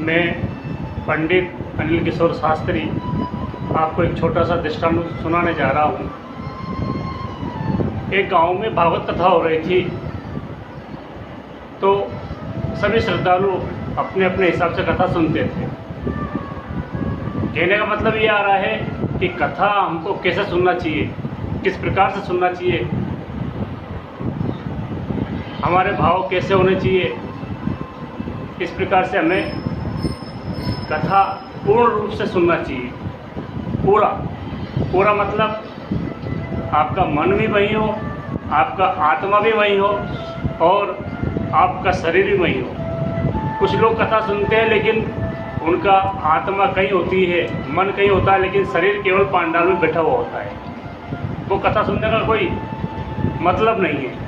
मैं पंडित अनिल किशोर शास्त्री आपको एक छोटा सा दृष्टांत सुनाने जा रहा हूँ। एक गांव में भागवत कथा हो रही थी, तो सभी श्रद्धालु अपने अपने हिसाब से कथा सुनते थे। कहने का मतलब ये आ रहा है कि कथा हमको कैसे सुनना चाहिए, किस प्रकार से सुनना चाहिए, हमारे भाव कैसे होने चाहिए, इस प्रकार से हमें कथा पूर्ण रूप से सुनना चाहिए। पूरा मतलब आपका मन भी वही हो, आपका आत्मा भी वही हो और आपका शरीर भी वही हो। कुछ लोग कथा सुनते हैं लेकिन उनका आत्मा कहीं होती है, मन कहीं होता है, लेकिन शरीर केवल पांडाल में बैठा हुआ होता है। वो कथा सुनने का कोई मतलब नहीं है।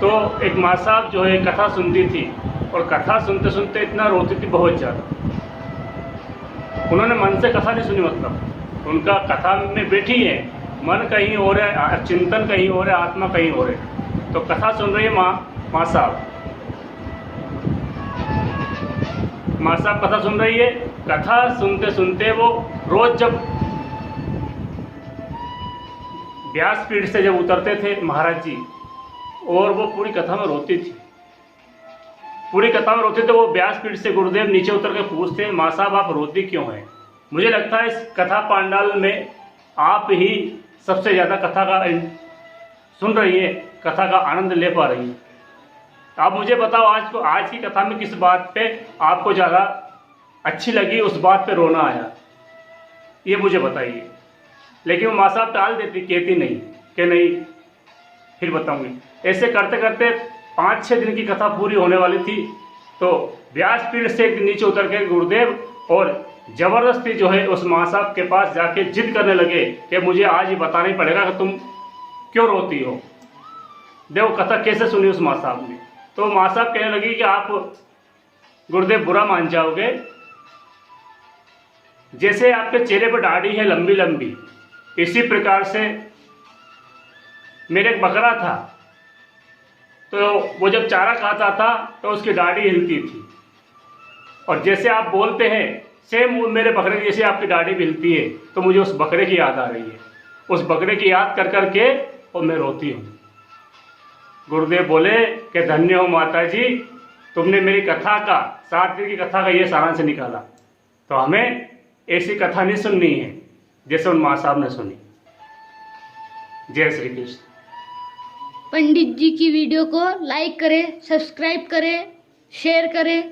तो एक माँ साहब जो है कथा सुनती थी और कथा सुनते सुनते इतना रोती थी, बहुत ज़्यादा। उन्होंने मन से कथा नहीं सुनी, मतलब उनका कथा में बैठी है, मन कहीं और है, चिंतन कहीं और है, आत्मा कहीं और है। तो कथा सुन रही है माँ साहब कथा सुन रही है। कथा सुनते सुनते वो रोज जब व्यासपीठ से जब उतरते थे महाराज जी, और वो पूरी कथा में रोती थी, पूरी कथा में रोते थे। वो व्यासपीठ से गुरुदेव नीचे उतर के पूछते, माँ साहब आप रोती क्यों हैं? मुझे लगता है इस कथा पांडाल में आप ही सबसे ज़्यादा कथा का सुन रही है, कथा का आनंद ले पा रही है। आप मुझे बताओ आज की कथा में किस बात पे आपको ज़्यादा अच्छी लगी, उस बात पे रोना आया, ये मुझे बताइए। लेकिन वो माँ साहब टाल देती, कहती नहीं कि नहीं फिर बताऊंगी। ऐसे करते करते 5-6 दिन की कथा पूरी होने वाली थी, तो व्यासपीठ से एक दिन नीचे उतर के गुरुदेव और जबरदस्ती जो है उस माँ साहब के पास जाके जिद करने लगे कि मुझे आज ही बताना ही पड़ेगा कि तुम क्यों रोती हो। देखो कथा कैसे सुनी उस माँ साहब ने। तो माँ साहब कहने लगी कि आप गुरुदेव बुरा मान जाओगे, जैसे आपके चेहरे पर दाढ़ी है लंबी लंबी, इसी प्रकार से मेरे एक बकरा था, तो वो जब चारा खाता था तो उसकी दाढ़ी हिलती थी, और जैसे आप बोलते हैं सेम मेरे बकरे की जैसे आपकी दाढ़ी भी हिलती है, तो मुझे उस बकरे की याद आ रही है। उस बकरे की याद कर करके और मैं रोती हूँ। गुरुदेव बोले कि धन्य हो माता जी, तुमने मेरी कथा का 7 दिन की कथा का ये सारांश निकाला। तो हमें ऐसी कथा नहीं सुननी है जैसे उन माँ साहब ने सुनी। जय श्री कृष्ण। पंडित जी की वीडियो को लाइक करें, सब्सक्राइब करें, शेयर करें।